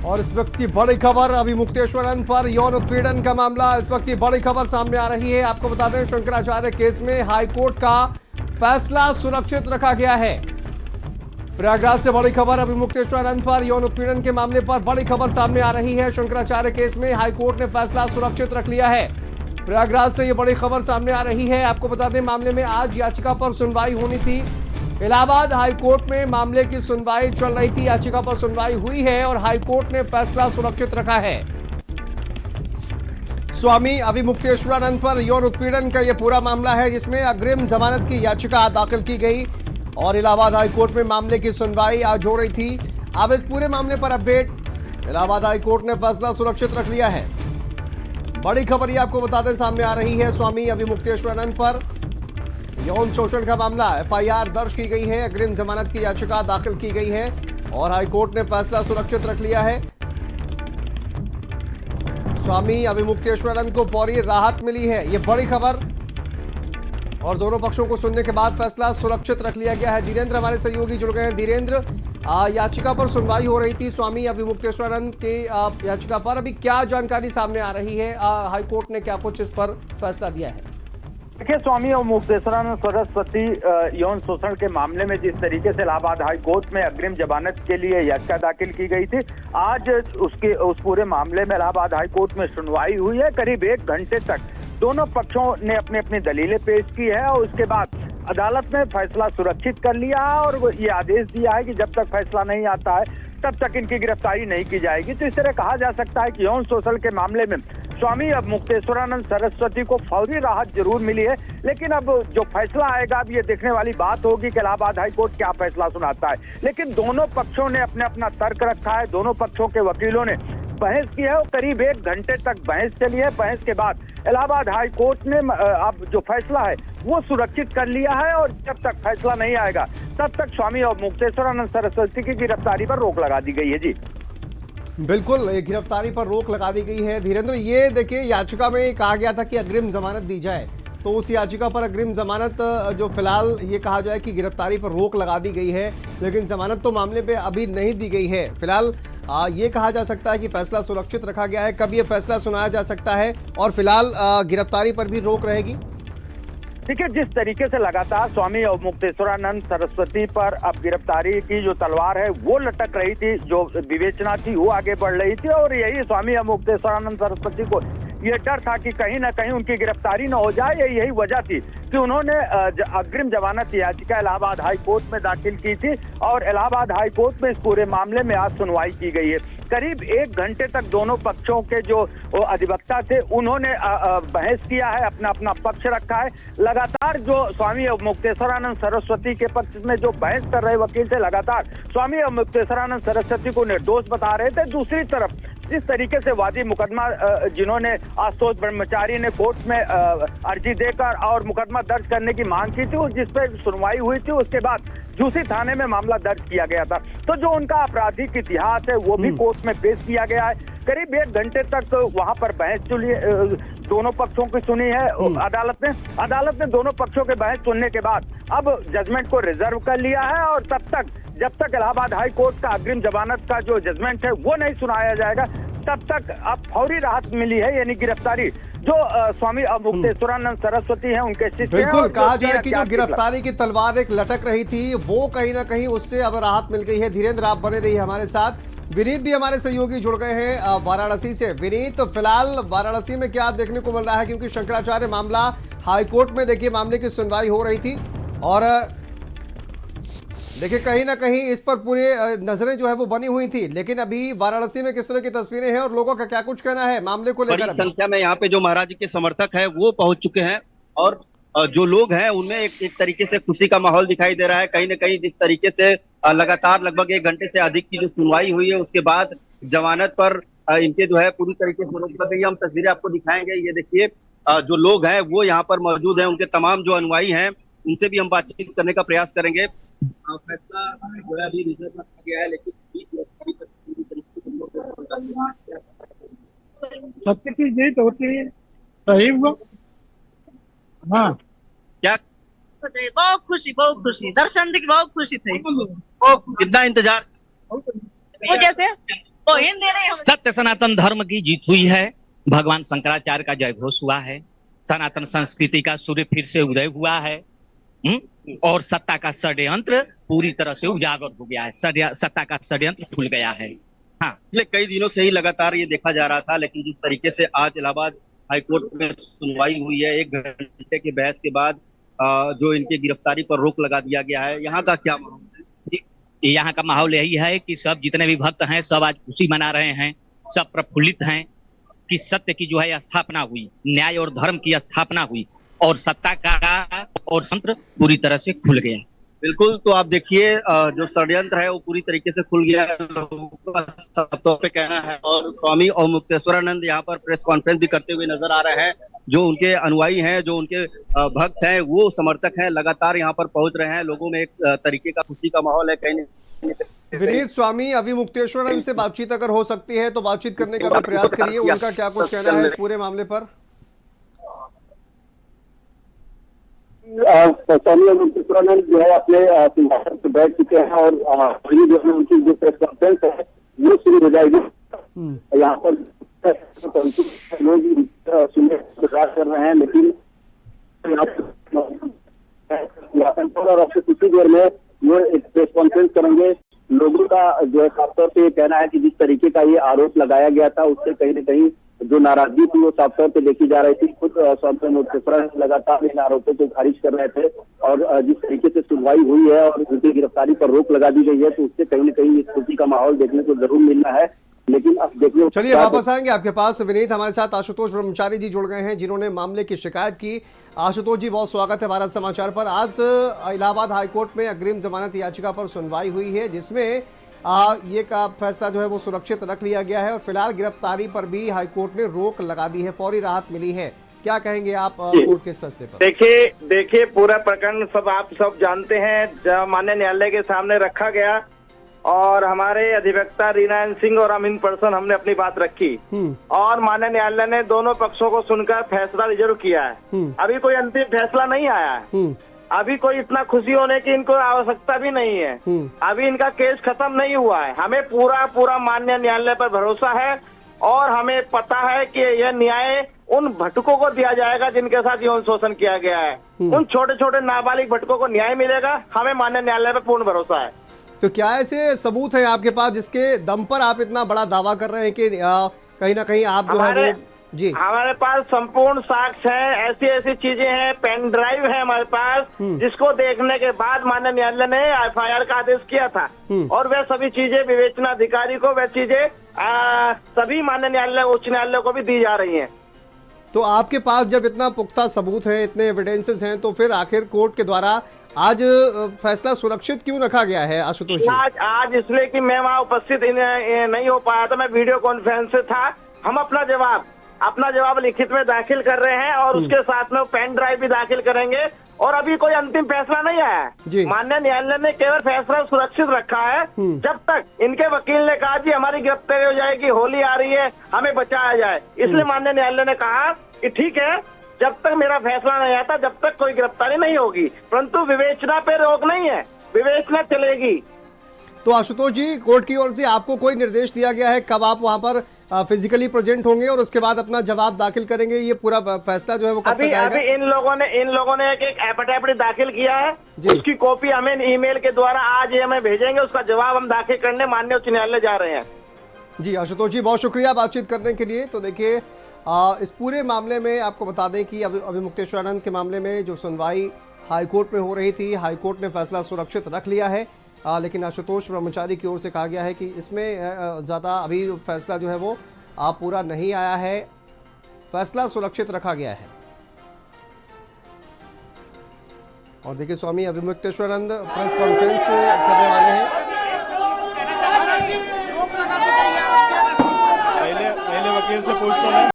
और इस वक्त की बड़ी खबर अभी मुक्तेश्वरन पर यौन उत्पीड़न का मामला, इस वक्त की बड़ी खबर सामने आ रही है। आपको बता दें, शंकराचार्य केस में हाईकोर्ट का फैसला सुरक्षित रखा गया है। प्रयागराज से बड़ी खबर अभी मुक्तेश्वरन पर यौन उत्पीड़न के मामले पर बड़ी खबर सामने आ रही है। शंकराचार्य केस में हाईकोर्ट ने फैसला सुरक्षित रख लिया है। प्रयागराज से ये बड़ी खबर सामने आ रही है। आपको बता दें, मामले में आज याचिका पर सुनवाई होनी थी। इलाहाबाद हाईकोर्ट में मामले की सुनवाई चल रही थी, याचिका पर सुनवाई हुई है और हाईकोर्ट ने फैसला सुरक्षित रखा है। स्वामी अभिमुक्तेश्वरानंद पर यौन उत्पीड़न का यह पूरा मामला है, जिसमें अग्रिम जमानत की याचिका दाखिल की गई और इलाहाबाद हाईकोर्ट में मामले की सुनवाई आज हो रही थी। अब इस पूरे मामले पर अपडेट, इलाहाबाद हाईकोर्ट ने फैसला सुरक्षित रख लिया है। बड़ी खबर ये आपको बता दें सामने आ रही है। स्वामी अभिमुक्तेश्वरानंद पर यौन शोषण का मामला, एफआईआर दर्ज की गई है, अग्रिम जमानत की याचिका दाखिल की गई है और हाईकोर्ट ने फैसला सुरक्षित रख लिया है। स्वामी अभिमुक्तेश्वरानंद को फौरी राहत मिली है, ये बड़ी खबर, और दोनों पक्षों को सुनने के बाद फैसला सुरक्षित रख लिया गया है। धीरेन्द्र हमारे सहयोगी जुड़ गए हैं। धीरेन्द्र, याचिका पर सुनवाई हो रही थी स्वामी अभिमुक्तेश्वरानंद की याचिका पर, अभी क्या जानकारी सामने आ रही है? हाईकोर्ट ने क्या कुछ इस पर फैसला दिया है? देखिए, स्वामी अभिमुक्तेश्वरानंद सरस्वती यौन शोषण के मामले में जिस तरीके से इलाहाबाद हाई कोर्ट में अग्रिम जमानत के लिए याचिका दाखिल की गई थी, आज उस पूरे मामले में इलाहाबाद हाई कोर्ट में सुनवाई हुई है। करीब 1 घंटे तक दोनों पक्षों ने अपनी अपनी दलीलें पेश की है और उसके बाद अदालत ने फैसला सुरक्षित कर लिया है और ये आदेश दिया है कि जब तक फैसला नहीं आता है तब तक इनकी गिरफ्तारी नहीं की जाएगी। तो इस तरह कहा जा सकता है कि यौन शोषण के मामले में स्वामी अभिमुक्तेश्वरानंद सरस्वती को फौरी राहत जरूर मिली है, लेकिन अब जो फैसला आएगा अब ये देखने वाली बात होगी कि इलाहाबाद हाई कोर्ट क्या फैसला सुनाता है। लेकिन दोनों पक्षों ने अपने अपना तर्क रखा है, दोनों पक्षों के वकीलों ने बहस की है और करीब 1 घंटे तक बहस चली है। बहस के बाद इलाहाबाद हाई कोर्ट ने अब जो फैसला है वो सुरक्षित कर लिया है और जब तक फैसला नहीं आएगा तब तक स्वामी अभिमुक्तेश्वरानंद सरस्वती की गिरफ्तारी पर रोक लगा दी गई है। जी बिल्कुल, गिरफ्तारी पर रोक लगा दी गई है। धीरेन्द्र, ये देखिए, याचिका में कहा गया था कि अग्रिम जमानत दी जाए, तो उस याचिका पर अग्रिम जमानत जो फिलहाल ये कहा जाए कि गिरफ्तारी पर रोक लगा दी गई है, लेकिन जमानत तो मामले पे अभी नहीं दी गई है। फिलहाल ये कहा जा सकता है कि फैसला सुरक्षित रखा गया है। कब ये फैसला सुनाया जा सकता है और फिलहाल गिरफ्तारी पर भी रोक रहेगी? देखिए, जिस तरीके से लगातार स्वामी अभिमुक्तेश्वरानंद सरस्वती पर अब गिरफ्तारी की जो तलवार है वो लटक रही थी, जो विवेचना थी वो आगे बढ़ रही थी और यही स्वामी अभिमुक्तेश्वरानंद सरस्वती को ये डर था कि कहीं ना कहीं उनकी गिरफ्तारी न हो जाए। यही वजह थी कि उन्होंने अग्रिम जमानत याचिका इलाहाबाद हाई कोर्ट में दाखिल की थी और इलाहाबाद हाई कोर्ट में इस पूरे मामले में आज सुनवाई की गई है। करीब 1 घंटे तक दोनों पक्षों के जो अधिवक्ता थे उन्होंने बहस किया है, अपना अपना पक्ष रखा है। लगातार जो स्वामी अभिमुक्तेश्वरानंद सरस्वती के पक्ष में जो बहस कर रहे वकील थे, लगातार स्वामी अभिमुक्तेश्वरानंद सरस्वती को निर्दोष बता रहे थे। दूसरी तरफ जिस तरीके से वादी मुकदमा जिन्होंने आशुतोष ब्रह्मचारी ने कोर्ट में अर्जी देकर और मुकदमा दर्ज करने की मांग की थी, जिस पर सुनवाई हुई थी, उसके बाद दूसरी थाने में मामला दर्ज किया गया था, तो जो उनका आपराधिक इतिहास है वो भी कोर्ट में पेश किया गया है। करीब 1 घंटे तक वहां पर बहस चली, दोनों पक्षों की सुनी है अदालत ने दोनों पक्षों के बहस सुनने के बाद अब जजमेंट को रिजर्व कर लिया है और जब तक इलाहाबाद हाई कोर्ट का अग्रिम जमानत का जो जजमेंट है वो नहीं सुनाया जाएगा तब तक अब फौरी राहत मिली है, यानी गिरफ्तारी जो स्वामी अभिमुक्तेश्वरानंद सरस्वती हैं उनके शिष्य हैं। बिल्कुल, कहा जाए कि जो गिरफ्तारी की तलवार एक लटक रही थी वो कहीं ना कहीं उससे अब राहत मिल गई है। धीरेन्द्र, आप बने रहिए हमारे साथ। विनीत भी हमारे सहयोगी जुड़ गए हैं वाराणसी से। विनीत, फिलहाल वाराणसी में क्या देखने को मिल रहा है, क्योंकि शंकराचार्य मामला हाईकोर्ट में देखिए मामले की सुनवाई हो रही थी और देखिए कहीं ना कहीं इस पर पूरी नजरें जो है वो बनी हुई थी, लेकिन अभी वाराणसी में किस तरह की तस्वीरें हैं और लोगों का क्या कुछ कहना है मामले को लेकर? बड़ी संख्या में यहाँ पे जो महाराज जी के समर्थक हैं वो पहुंच चुके हैं और जो लोग हैं उनमें एक तरीके से खुशी का माहौल दिखाई दे रहा है। कहीं ना कहीं जिस तरीके से लगातार लगभग 1 घंटे से अधिक की जो सुनवाई हुई है उसके बाद जमानत पर इनके जो है पूरी तरीके से रोक लग गई है। हम तस्वीरें आपको दिखाएंगे। ये देखिए, जो लोग हैं वो यहाँ पर मौजूद हैं, उनके तमाम जो अनुयायी हैं उनसे भी हम बातचीत करने का प्रयास करेंगे। फैसला जो है अभी रिजर्व रखा गया है, लेकिन सत्य की जीत होती है, सही हुआ। हाँ, क्या बहुत खुशी, दर्शन की बहुत खुशी थी। कितना इंतजार? वो जैसे वो हिंदी नहीं सत्य सनातन धर्म की जीत हुई है। भगवान शंकराचार्य का जय घोष हुआ है। सनातन संस्कृति का सूर्य फिर से उदय हुआ है। और सत्ता का षड्यंत्र पूरी तरह से उजागर हो गया है। सत्ता का षड्यंत्र खुल गया है। हाँ, पिछले कई दिनों से ही लगातार ये देखा जा रहा था, लेकिन जिस तरीके से आज इलाहाबाद हाईकोर्ट में सुनवाई हुई है, 1 घंटे के बहस के बाद जो इनकी गिरफ्तारी पर रोक लगा दिया गया है, यहाँ का क्या माहौल है? यहाँ का माहौल यही है कि सब जितने भी भक्त हैं सब आज खुशी मना रहे हैं। सब प्रफुल्लित हैं कि सत्य की जो है स्थापना हुई, न्याय और धर्म की स्थापना हुई और सत्ता का और तंत्र पूरी तरह से खुल गया। बिल्कुल, तो आप देखिए जो षड्यंत्र है वो पूरी तरीके से खुल गया है, लोगों का साफ तौर पे कहना है। और स्वामी अवमुक्तेश्वरानंद यहाँ पर प्रेस कॉन्फ्रेंस भी करते हुए नजर आ रहे हैं। जो उनके अनुयायी हैं, जो उनके भक्त हैं, वो समर्थक हैं, लगातार यहाँ पर पहुंच रहे हैं। लोगों में एक तरीके का खुशी का माहौल है। कहीं विनीत, स्वामी अविमुक्तेश्वरानंद से बातचीत अगर हो सकती है तो बातचीत करने का भी प्रयास करिए। उनका क्या कुछ कहना है इस पूरे मामले पर? स्वामी अविमुक्तेश्वरानंद जो है अपने सिंहासन पर बैठ चुके हैं और जो है उनकी जो प्रेस कॉन्फ्रेंस है वो शुरू हो जाएगी। यहाँ पर लोग सुनने का प्रयास कर रहे हैं, लेकिन और अब से कुछ ही देर में वो एक प्रेस कॉन्फ्रेंस करेंगे। लोगों का जो है साफ तौर पे ये कहना है कि जिस तरीके का ये आरोप लगाया गया था उससे कहीं न कहीं जो नाराजगी थी वो साफ तौर पे देखी जा रही थी। खुद स्वामी अविमुक्तेश्वरानंद लगातार इन आरोपों को खारिज कर रहे थे और जिस तरीके से सुनवाई हुई है और उनकी गिरफ्तारी पर रोक लगा दी गई है तो उससे कहीं न कहीं इस खुशी का माहौल देखने को जरूर मिलना है। लेकिन अब देखिए, चलिए वापस आएंगे आपके पास। विनीत, हमारे साथ आशुतोष ब्रह्मचारी जी जुड़ गए हैं जिन्होंने मामले की शिकायत की। आशुतोष जी, बहुत स्वागत है भारत समाचार पर। आज इलाहाबाद हाईकोर्ट में अग्रिम जमानत याचिका पर सुनवाई हुई है, जिसमें ये का फैसला जो है वो सुरक्षित रख लिया गया है और फिलहाल गिरफ्तारी पर भी हाईकोर्ट ने रोक लगा दी है, फौरी राहत मिली है। क्या कहेंगे आप कोर्ट के इस फैसले पर? देखिए पूरा प्रकरण आप सब जानते हैं। माननीय न्यायालय के सामने रखा गया और हमारे अधिवक्ता रीनायन सिंह और अमीन पर्सन हमने अपनी बात रखी और माननीय न्यायालय ने दोनों पक्षों को सुनकर फैसला रिजर्व किया है। अभी कोई अंतिम फैसला नहीं आया है। अभी कोई इतना खुशी होने की इनको आवश्यकता भी नहीं है। अभी इनका केस खत्म नहीं हुआ है। हमें पूरा माननीय न्यायालय पर भरोसा है और हमें पता है कि यह न्याय उन भटकों को दिया जाएगा जिनके साथ यौन शोषण किया गया है। उन छोटे छोटे नाबालिग भटकों को न्याय मिलेगा। हमें माननीय न्यायालय पर पूर्ण भरोसा है। तो क्या ऐसे सबूत है आपके पास जिसके दम पर आप इतना बड़ा दावा कर रहे हैं कि कहीं ना कहीं आप जो है वो? जी, हमारे पास संपूर्ण साक्ष्य है। ऐसी चीजें हैं, पेन ड्राइव है हमारे पास, जिसको देखने के बाद माननीय न्यायालय ने FIR का आदेश किया था और वह सभी चीजें विवेचनाधिकारी को वह चीजें सभी माननीय न्यायालय उच्च न्यायालय को भी दी जा रही हैं। तो आपके पास जब इतना पुख्ता सबूत है, इतने एविडेंसेस हैं, तो फिर आखिर कोर्ट के द्वारा आज फैसला सुरक्षित क्यों रखा गया है आशुतोष जी? आज इसलिए कि मैं वहाँ उपस्थित नहीं हो पाया था, मैं वीडियो कॉन्फ्रेंस से था। हम अपना जवाब लिखित में दाखिल कर रहे हैं और उसके साथ में पेन ड्राइव भी दाखिल करेंगे और अभी कोई अंतिम फैसला नहीं आया है। माननीय न्यायालय ने केवल फैसला सुरक्षित रखा है। जब तक इनके वकील ने कहा जी हमारी गिरफ्तारी हो जाएगी, होली आ रही है, हमें बचाया जाए, इसलिए माननीय न्यायालय ने कहा कि ठीक है, जब तक मेरा फैसला नहीं आता जब तक कोई गिरफ्तारी नहीं होगी, परंतु विवेचना पे रोक नहीं है, विवेचना चलेगी। तो आशुतोष जी, कोर्ट की ओर से आपको कोई निर्देश दिया गया है कब आप वहां पर फिजिकली प्रेजेंट होंगे और उसके बाद अपना जवाब दाखिल करेंगे? ये पूरा फैसला जो है वो कब तक आएगा? अभी इन लोगों ने एक एफिडेविट दाखिल किया है, उसकी कॉपी हमें ईमेल के द्वारा आज ही हमें भेजेंगे। उसका जवाब हम दाखिल करने माननीय उच्च न्यायालय जा रहे हैं। जी आशुतोष जी, बहुत शुक्रिया बातचीत करने के लिए। तो देखिए, इस पूरे मामले में आपको बता दें कि अविमुक्तेश्वरानंद के मामले में जो सुनवाई हाईकोर्ट में हो रही थी, हाईकोर्ट ने फैसला सुरक्षित रख लिया है, लेकिन आशुतोष ब्रह्मचारी की ओर से कहा गया है कि इसमें ज़्यादा अभी फैसला जो है वो पूरा नहीं आया है, फैसला सुरक्षित रखा गया है। और देखिए, स्वामी अविमुक्तेश्वरानंद प्रेस कॉन्फ्रेंस करने वाले हैं। पहले वकील से पूछता हूँ।